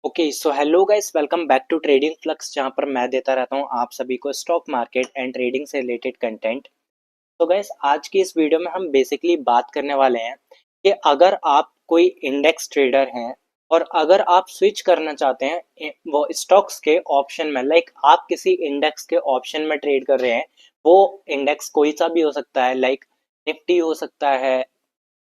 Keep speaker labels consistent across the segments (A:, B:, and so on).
A: Okay so hello guys, welcome back to trading flux, जहां पर मैं देता रहता हूं आप सभी को स्टॉक मार्केट एंड ट्रेडिंग से रिलेटेड कंटेंट। तो गाइस, आज की इस वीडियो में हम बेसिकली बात करने वाले हैं कि अगर आप कोई इंडेक्स ट्रेडर हैं और अगर आप स्विच करना चाहते हैं वो स्टॉक्स के ऑप्शन में, लाइक आप किसी इंडेक्स के ऑप्शन में ट्रेड कर रहे हैं। वो इंडेक्स कोई सा भी हो सकता है, लाइक निफ्टी हो सकता है,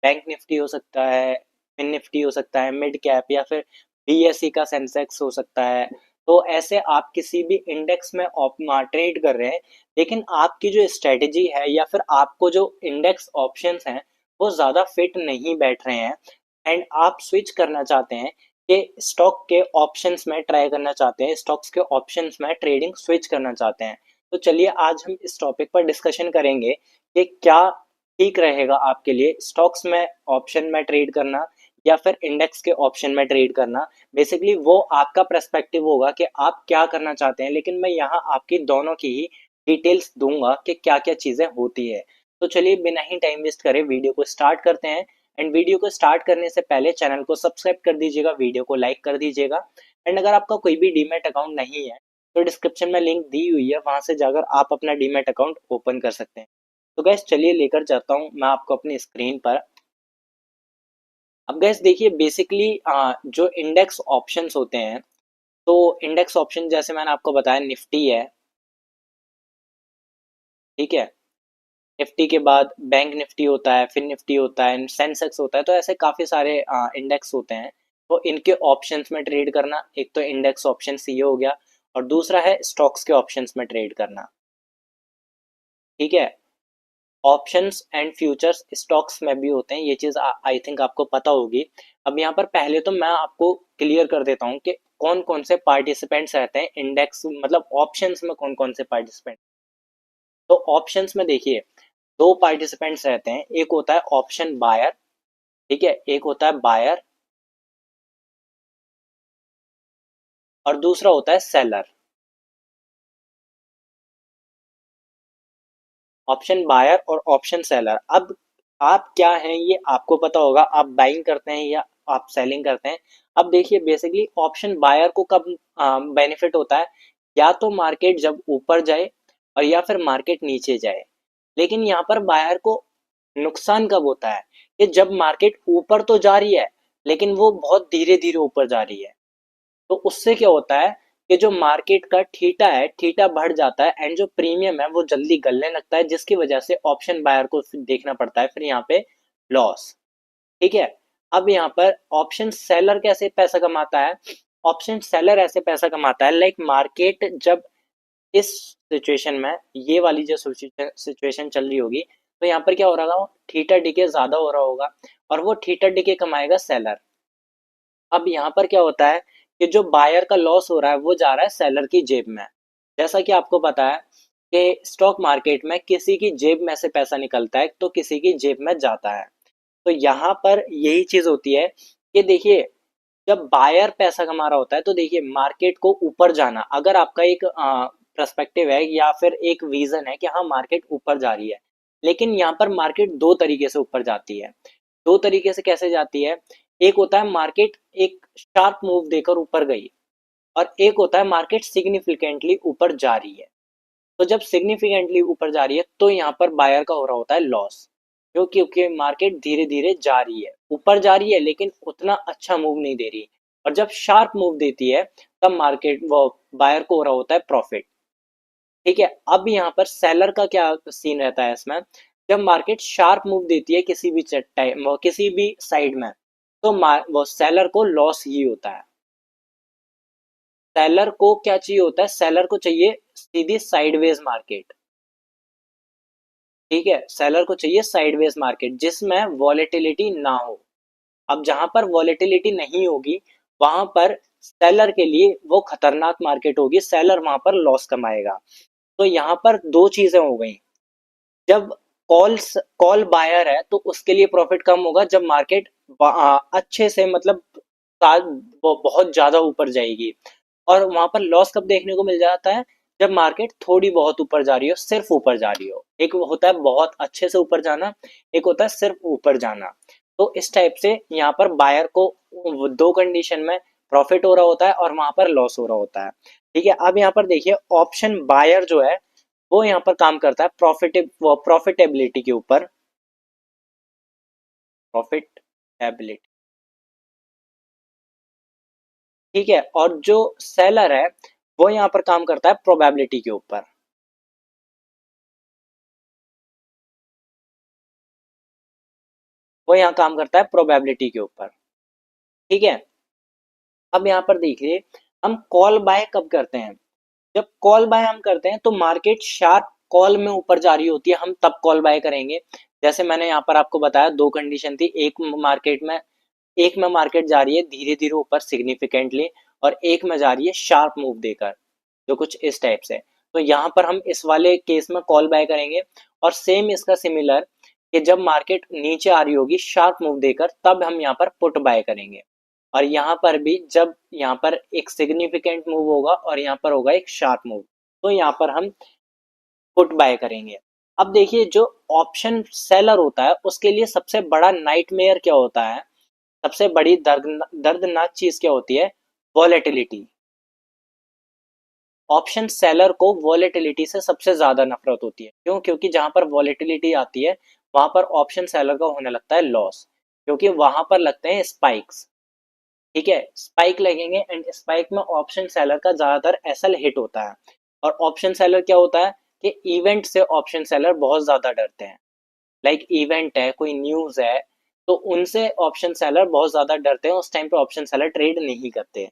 A: बैंक निफ्टी हो सकता है, फिन निफ्टी हो सकता है, मिड कैप, या फिर बीएसई का सेंसेक्स हो सकता है। तो ऐसे आप किसी भी इंडेक्स में ट्रेड कर रहे हैं, लेकिन आपकी जो स्ट्रेटेजी है या फिर आपको जो इंडेक्स ऑप्शंस हैं वो ज़्यादा फिट नहीं बैठ रहे हैं एंड आप स्विच करना चाहते हैं कि स्टॉक के ऑप्शंस में ट्राई करना चाहते हैं, स्टॉक्स के ऑप्शंस में ट्रेडिंग स्विच करना चाहते हैं। तो चलिए आज हम इस टॉपिक पर डिस्कशन करेंगे कि क्या ठीक रहेगा आपके लिए स्टॉक्स में ऑप्शन में ट्रेड करना या फिर इंडेक्स के ऑप्शन में ट्रेड करना। बेसिकली वो आपका पर्सपेक्टिव होगा कि आप क्या करना चाहते हैं, लेकिन मैं यहाँ आपकी दोनों की ही डिटेल्स दूंगा कि क्या क्या चीज़ें होती है। तो चलिए बिना ही टाइम वेस्ट करे वीडियो को स्टार्ट करते हैं। एंड वीडियो को स्टार्ट करने से पहले चैनल को सब्सक्राइब कर दीजिएगा, वीडियो को लाइक कर दीजिएगा। एंड अगर आपका कोई भी डीमैट अकाउंट नहीं है तो डिस्क्रिप्शन में लिंक दी हुई है, वहां से जाकर आप अपना डीमैट अकाउंट ओपन कर सकते हैं। तो गैस चलिए लेकर जाता हूँ मैं आपको अपनी स्क्रीन पर। अब गैस देखिए, बेसिकली जो इंडेक्स ऑप्शंस होते हैं, तो इंडेक्स ऑप्शन जैसे मैंने आपको बताया निफ्टी है, ठीक है। निफ्टी के बाद बैंक निफ्टी होता है, फिर निफ्टी होता है, सेंसेक्स होता है। तो ऐसे काफी सारे इंडेक्स होते हैं। तो इनके ऑप्शंस में ट्रेड करना, एक तो इंडेक्स ऑप्शन ये हो गया, और दूसरा है स्टॉक्स के ऑप्शंस में ट्रेड करना, ठीक है। ऑप्शंस एंड फ्यूचर्स स्टॉक्स में भी होते हैं, ये चीज़ आई थिंक आपको पता होगी। अब यहाँ पर पहले तो मैं आपको क्लियर कर देता हूँ कि कौन कौन से पार्टिसिपेंट्स रहते हैं इंडेक्स, मतलब ऑप्शंस में कौन कौन से पार्टिसिपेंट। तो ऑप्शंस में देखिए, दो पार्टिसिपेंट्स रहते हैं, एक होता है ऑप्शन बायर, ठीक है, एक होता है बायर और दूसरा होता है सेलर। ऑप्शन बायर और ऑप्शन सेलर। अब आप क्या हैं ये आपको पता होगा, आप बाइंग करते हैं या आप सेलिंग करते हैं। अब देखिए, बेसिकली ऑप्शन बायर को कब बेनिफिट होता है, या तो मार्केट जब ऊपर जाए और या फिर मार्केट नीचे जाए। लेकिन यहाँ पर बायर को नुकसान कब होता है कि जब मार्केट ऊपर तो जा रही है लेकिन वो बहुत धीरे धीरे ऊपर जा रही है। तो उससे क्या होता है कि जो मार्केट का थीटा है, थीटा बढ़ जाता है एंड जो प्रीमियम है वो जल्दी गलने लगता है, जिसकी वजह से ऑप्शन बायर को देखना पड़ता है फिर यहाँ पे लॉस, ठीक है। अब यहाँ पर ऑप्शन सेलर कैसे पैसा कमाता है? ऑप्शन सेलर ऐसे पैसा कमाता है, लाइक मार्केट जब इस सिचुएशन में, ये वाली जो सिचुएशन चल रही होगी, तो यहाँ पर क्या हो रहा होगा, थीटा डीके ज्यादा हो रहा होगा और वो थीटा डीके कमाएगा सेलर। अब यहाँ पर क्या होता है कि जो बायर का लॉस हो रहा है वो जा रहा है सेलर की जेब में। जैसा कि आपको पता है कि स्टॉक मार्केट में किसी की जेब में से पैसा निकलता है तो किसी की जेब में जाता है। तो यहाँ पर यही चीज होती है कि देखिए, जब बायर पैसा कमा रहा होता है तो देखिए मार्केट को ऊपर जाना, अगर आपका एक पर्सपेक्टिव है या फिर एक विजन है कि हाँ मार्केट ऊपर जा रही है, लेकिन यहाँ पर मार्केट दो तरीके से ऊपर जाती है। दो तरीके से कैसे जाती है? एक होता है मार्केट एक शार्प मूव देकर ऊपर गई, और एक होता है मार्केट सिग्निफिकेंटली ऊपर जा रही है। तो जब सिग्निफिकेंटली ऊपर जा रही है तो यहाँ पर बायर का हो रहा होता है लॉस, क्योंकि मार्केट धीरे धीरे जा रही है, ऊपर जा रही है लेकिन उतना अच्छा मूव नहीं दे रही। और जब शार्प मूव देती है तब मार्केट वो बायर को हो रहा होता है प्रॉफिट, ठीक है। अब यहाँ पर सेलर का क्या सीन रहता है इसमें? जब मार्केट शार्प मूव देती है किसी भी टाइम, किसी भी साइड में, तो वो सेलर को लॉस ही होता है। सेलर को क्या चाहिए होता है? सेलर को चाहिए सीधी साइडवेज मार्केट, ठीक है। सेलर को चाहिए साइडवेज मार्केट जिसमें वॉलेटिलिटी ना हो। अब जहां पर वॉलेटिलिटी नहीं होगी वहां पर सेलर के लिए वो खतरनाक मार्केट होगी, सेलर वहां पर लॉस कमाएगा। तो यहाँ पर दो चीजें हो गई। जब कॉल बायर है तो उसके लिए प्रॉफिट कम होगा, जब मार्केट अच्छे से, मतलब वो बहुत ज्यादा ऊपर जाएगी। और वहां पर लॉस कब देखने को मिल जाता है? जब मार्केट थोड़ी बहुत ऊपर जा रही हो, सिर्फ ऊपर जा रही हो। एक होता है बहुत अच्छे से ऊपर जाना, एक होता है सिर्फ ऊपर जाना। तो इस टाइप से यहाँ पर बायर को दो कंडीशन में प्रॉफिट हो रहा होता है और वहां पर लॉस हो रहा होता है। ठीक है, अब यहाँ पर देखिए ऑप्शन बायर जो है वो यहाँ पर काम करता है प्रॉफिटेबिलिटी के ऊपर, प्रॉफिटेबिलिटी। ठीक है, और जो सेलर है वो यहाँ पर काम करता है प्रोबेबिलिटी के ऊपर। वो यहाँ काम करता है प्रोबेबिलिटी के ऊपर। ठीक है, अब यहाँ पर देखिए हम कॉल बाय कब करते हैं। जब कॉल बाय हम करते हैं तो मार्केट शार्प कॉल में ऊपर जा रही होती है, हम तब कॉल बाय करेंगे। जैसे मैंने यहाँ पर आपको बताया दो कंडीशन थी, एक में मार्केट जा रही है धीरे धीरे ऊपर सिग्निफिकेंटली, और एक में जा रही है शार्प मूव देकर, जो कुछ इस टाइप से। तो यहाँ पर हम इस वाले केस में कॉल बाय करेंगे। और सेम इसका सिमिलर कि जब मार्केट नीचे आ रही होगी शार्प मूव देकर, तब हम यहाँ पर पुट बाय करेंगे। और यहाँ पर भी जब यहाँ पर एक सिग्निफिकेंट मूव होगा और यहाँ पर होगा एक शार्प मूव, तो यहाँ पर हम पुट बाय करेंगे। अब देखिए जो ऑप्शन सेलर होता है उसके लिए सबसे बड़ा नाइटमेयर क्या होता है, सबसे बड़ी दर्दनाक चीज क्या होती है, वॉलेटिलिटी। ऑप्शन सेलर को वॉलेटिलिटी से सबसे ज्यादा नफरत होती है। क्यों? क्योंकि जहां पर वॉलेटिलिटी आती है वहां पर ऑप्शन सेलर का होने लगता है लॉस, क्योंकि वहां पर लगते हैं स्पाइक्स। ठीक है, स्पाइक लगेंगे एंड स्पाइक में ऑप्शन सेलर का ज्यादातर एसएल हिट होता है। और ऑप्शन सेलर क्या होता है कि इवेंट से ऑप्शन सेलर बहुत ज्यादा डरते हैं। लाइक इवेंट है, कोई न्यूज है, तो उनसे ऑप्शन सेलर बहुत ज्यादा डरते हैं, उस टाइम पे ऑप्शन सेलर ट्रेड नहीं करते।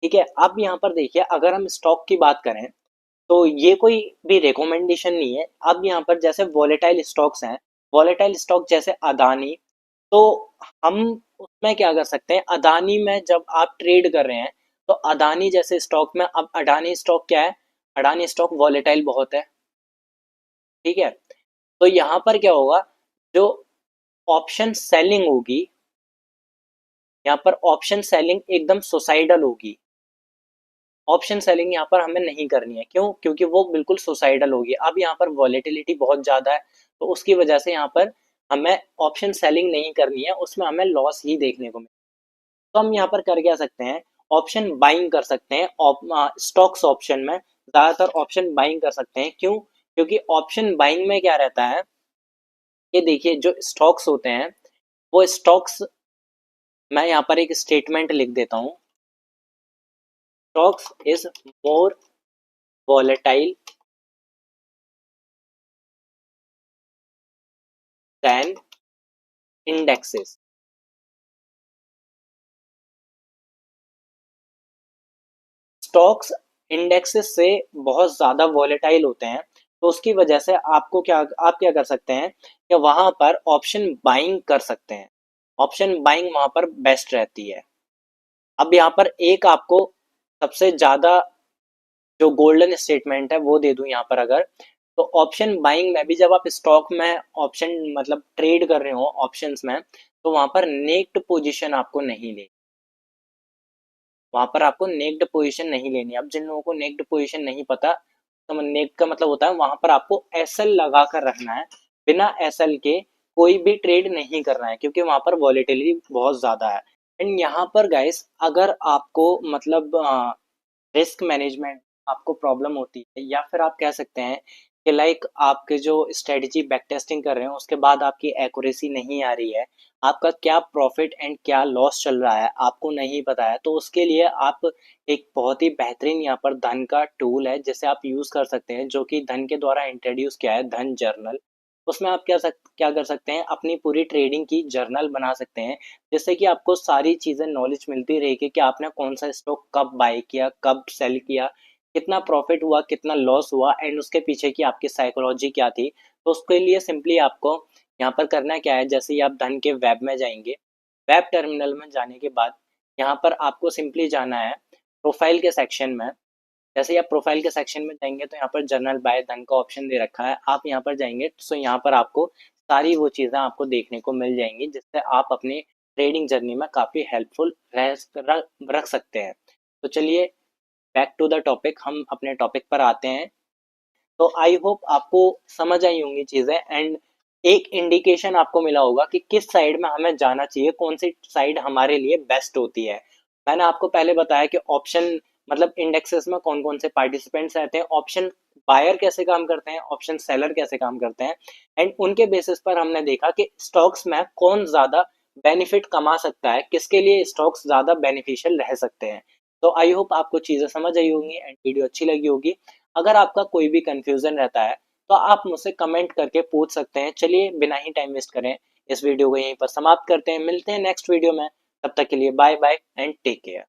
A: ठीक है, अब यहाँ पर देखिए अगर हम स्टॉक की बात करें तो ये कोई भी रिकमेंडेशन नहीं है। अब यहाँ पर जैसे वॉलेटाइल स्टॉक्स हैं, वॉलेटाइल स्टॉक जैसे अदानी, तो हम उसमें क्या कर सकते हैं, अदानी में जब आप ट्रेड कर रहे हैं तो अदानी जैसे स्टॉक में, अब अडानी स्टॉक क्या है, अडानी स्टॉक वॉलेटाइल बहुत है। ठीक है, तो यहाँ पर क्या होगा, जो ऑप्शन सेलिंग होगी, यहाँ पर ऑप्शन सेलिंग एकदम सुसाइडल होगी। ऑप्शन सेलिंग यहाँ पर हमें नहीं करनी है। क्यों? क्योंकि वो बिल्कुल सुसाइडल होगी। अब यहाँ पर वॉलेटिलिटी बहुत ज़्यादा है, तो उसकी वजह से यहाँ पर हमें ऑप्शन सेलिंग नहीं करनी है, उसमें हमें लॉस ही देखने को मिले। तो हम यहाँ पर कर क्या सकते हैं, ऑप्शन बाइंग कर सकते हैं। स्टॉक्स ऑप्शन में ज़्यादातर ऑप्शन बाइंग कर सकते हैं। क्यों? क्योंकि ऑप्शन बाइंग में क्या रहता है कि देखिए जो स्टॉक्स होते हैं वो स्टॉक्स, मैं यहाँ पर एक स्टेटमेंट लिख देता हूँ, stocks is more volatile than indexes। Stocks indexes से बहुत ज्यादा वॉलेटाइल होते हैं, तो उसकी वजह से आप क्या कर सकते हैं कि वहां पर ऑप्शन बाइंग कर सकते हैं। ऑप्शन बाइंग वहां पर बेस्ट रहती है। अब यहाँ पर एक आपको सबसे ज्यादा जो गोल्डन स्टेटमेंट है वो दे दूं यहाँ पर, अगर तो ऑप्शन बाइंग में भी जब आप स्टॉक में ऑप्शन मतलब ट्रेड कर रहे हो ऑप्शंस में, तो वहां पर नेक्ड पोजीशन आपको नहीं लेनी। वहां पर आपको नेक्ड पोजीशन नहीं लेनी। अब जिन लोगों को नेक्ड पोजीशन नहीं पता, तो नेक्ड का मतलब होता है वहां पर आपको एसएल लगा कर रखना है, बिना एसएल के कोई भी ट्रेड नहीं करना है, क्योंकि वहां पर वॉलेटिलिटी बहुत ज्यादा है। एंड यहाँ पर गाइस अगर आपको मतलब रिस्क मैनेजमेंट आपको प्रॉब्लम होती है, या फिर आप कह सकते हैं कि लाइक आपके जो स्ट्रेटजी बैक टेस्टिंग कर रहे हैं उसके बाद आपकी एक्यूरेसी नहीं आ रही है, आपका क्या प्रॉफिट एंड क्या लॉस चल रहा है आपको नहीं पता है, तो उसके लिए आप एक बहुत ही बेहतरीन यहाँ पर धन का टूल है जिसे आप यूज कर सकते हैं, जो कि धन के द्वारा इंट्रोड्यूस किया है, धन जर्नल। उसमें आप क्या कर सकते हैं, अपनी पूरी ट्रेडिंग की जर्नल बना सकते हैं, जिससे कि आपको सारी चीजें नॉलेज मिलती रहेगी कि आपने कौन सा स्टॉक कब बाय किया, कब सेल किया, कितना प्रॉफिट हुआ, कितना लॉस हुआ, एंड उसके पीछे की आपकी साइकोलॉजी क्या थी। तो उसके लिए सिंपली आपको यहाँ पर करना क्या है, जैसे ही आप धन के वेब में जाएंगे, वेब टर्मिनल में जाने के बाद यहाँ पर आपको सिंपली जाना है प्रोफाइल के सेक्शन में। जैसे ही आप प्रोफाइल के सेक्शन में जाएंगे तो यहाँ पर जनरल बाय धन का ऑप्शन दे रखा है, आप यहाँ पर जाएंगे तो यहाँ पर आपको सारी वो चीज़ें आपको देखने को मिल जाएंगी, जिससे आप अपनी ट्रेडिंग जर्नी में काफ़ी हेल्पफुल रख सकते हैं। तो चलिए बैक टू द टॉपिक, हम अपने टॉपिक पर आते हैं। तो आई होप आपको समझ आई होंगी चीज़ें, एंड एक इंडिकेशन आपको मिला होगा कि किस साइड में हमें जाना चाहिए, कौन सी साइड हमारे लिए बेस्ट होती है। मैंने आपको पहले बताया कि ऑप्शन मतलब इंडेक्सेस में कौन कौन से पार्टिसिपेंट्स रहते हैं, ऑप्शन बायर कैसे काम करते हैं, ऑप्शन सेलर कैसे काम करते हैं, एंड उनके बेसिस पर हमने देखा कि स्टॉक्स में कौन ज्यादा बेनिफिट कमा सकता है, किसके लिए स्टॉक्स ज्यादा बेनिफिशियल रह सकते हैं। तो आई होप आपको चीजें समझ आई होंगी एंड वीडियो अच्छी लगी होगी। अगर आपका कोई भी कंफ्यूजन रहता है तो आप मुझसे कमेंट करके पूछ सकते हैं। चलिए बिना ही टाइम वेस्ट करें इस वीडियो को यहीं पर समाप्त करते हैं, मिलते हैं नेक्स्ट वीडियो में। तब तक के लिए bye bye and take care.